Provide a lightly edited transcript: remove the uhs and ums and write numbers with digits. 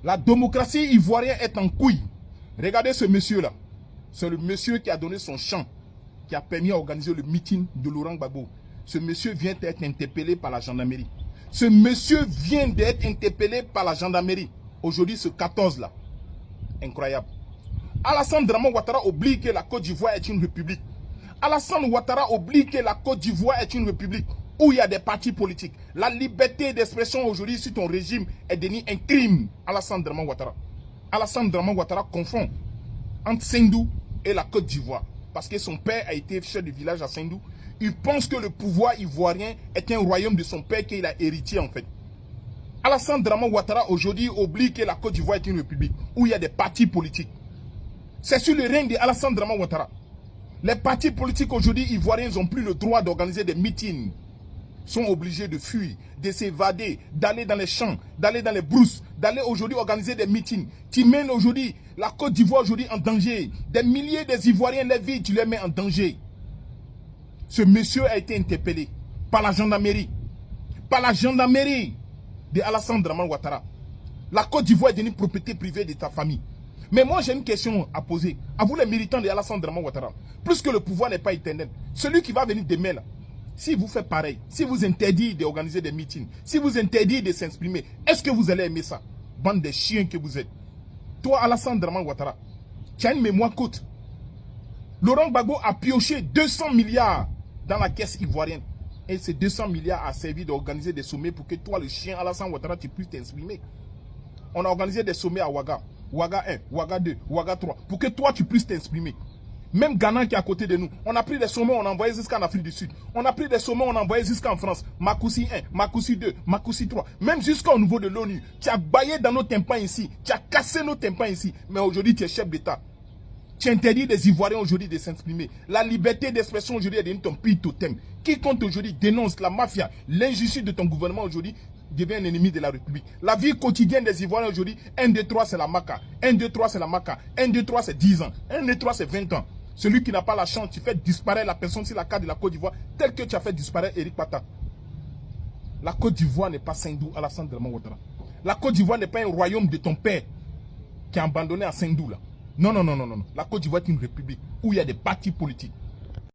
La démocratie ivoirienne est en couille. Regardez ce monsieur-là. C'est le monsieur qui a donné son champ, qui a permis d'organiser le meeting de Laurent Gbagbo. Ce monsieur vient d'être interpellé par la gendarmerie. Ce monsieur vient d'être interpellé par la gendarmerie. Aujourd'hui, ce 14 là. Incroyable. Alassane Draman Ouattara oublie que la Côte d'Ivoire est une république. Alassane Ouattara oublie que la Côte d'Ivoire est une république où il y a des partis politiques. La liberté d'expression aujourd'hui sur ton régime est devenue un crime. Alassane Draman Ouattara. Alassane Draman Ouattara confond entre Sendou et la Côte d'Ivoire. Parce que son père a été chef de village à Sendou. Il pense que le pouvoir ivoirien est un royaume de son père qu'il a hérité en fait. Alassane Draman Ouattara aujourd'hui oublie que la Côte d'Ivoire est une république où il y a des partis politiques. C'est sur le règne d'Alassane Draman Ouattara. Les partis politiques aujourd'hui ivoiriens n'ont plus le droit d'organiser des meetings. Ils sont obligés de fuir, de s'évader, d'aller dans les champs, d'aller dans les brousses, d'aller aujourd'hui organiser des meetings. Tu mènes aujourd'hui la Côte d'Ivoire aujourd'hui en danger. Des milliers des Ivoiriens, les vies, tu les mets en danger. Ce monsieur a été interpellé par la gendarmerie. Par la gendarmerie de Alassane Draman Ouattara. La Côte d'Ivoire est devenue propriété privée de ta famille. Mais moi, j'ai une question à poser. À vous, les militants de Alassane Draman Ouattara. Plus que le pouvoir n'est pas éternel. Celui qui va venir demain, là, si vous faites pareil, si vous interdisez d'organiser des meetings, si vous interdisez de s'exprimer, est-ce que vous allez aimer ça? Bande de chiens que vous êtes. Toi, Alassane Draman Ouattara, tu as une mémoire courte. Laurent Gbagbo a pioché 200 milliards dans la caisse ivoirienne. Et ces 200 milliards a servi d'organiser des sommets pour que toi, le chien Alassane Ouattara, tu puisses t'exprimer. On a organisé des sommets à Ouaga. Ouaga 1, Ouaga 2, Ouaga 3. Pour que toi, tu puisses t'exprimer. Même Ghana qui est à côté de nous. On a pris des sommets, on a envoyé jusqu'en Afrique du Sud. On a pris des sommets, on a envoyé jusqu'en France. Makoussi 1, Makoussi 2, Makoussi 3. Même jusqu'au niveau de l'ONU. Tu as baillé dans nos tympans ici. Tu as cassé nos tympans ici. Mais aujourd'hui, tu es chef d'État. Tu interdis des Ivoiriens aujourd'hui de s'exprimer. La liberté d'expression aujourd'hui est devenue ton pire totem. Quiconque aujourd'hui dénonce la mafia, l'injustice de ton gouvernement aujourd'hui devient un ennemi de la République. La vie quotidienne des Ivoiriens aujourd'hui, 1, 2, 3 c'est la maca. 1, 2, 3 c'est la maca. 1, 2, 3 c'est 10 ans. 1, 2, 3 c'est 20 ans. Celui qui n'a pas la chance, tu fais disparaître la personne sur la carte de la Côte d'Ivoire, tel que tu as fait disparaître Eric Pata. La Côte d'Ivoire n'est pas Sendou, Alassane Draman Ouattara. La Côte d'Ivoire n'est pas un royaume de ton père qui a abandonné à Sendou là. Non, non, non, non, non. La Côte d'Ivoire est une république où il y a des partis politiques.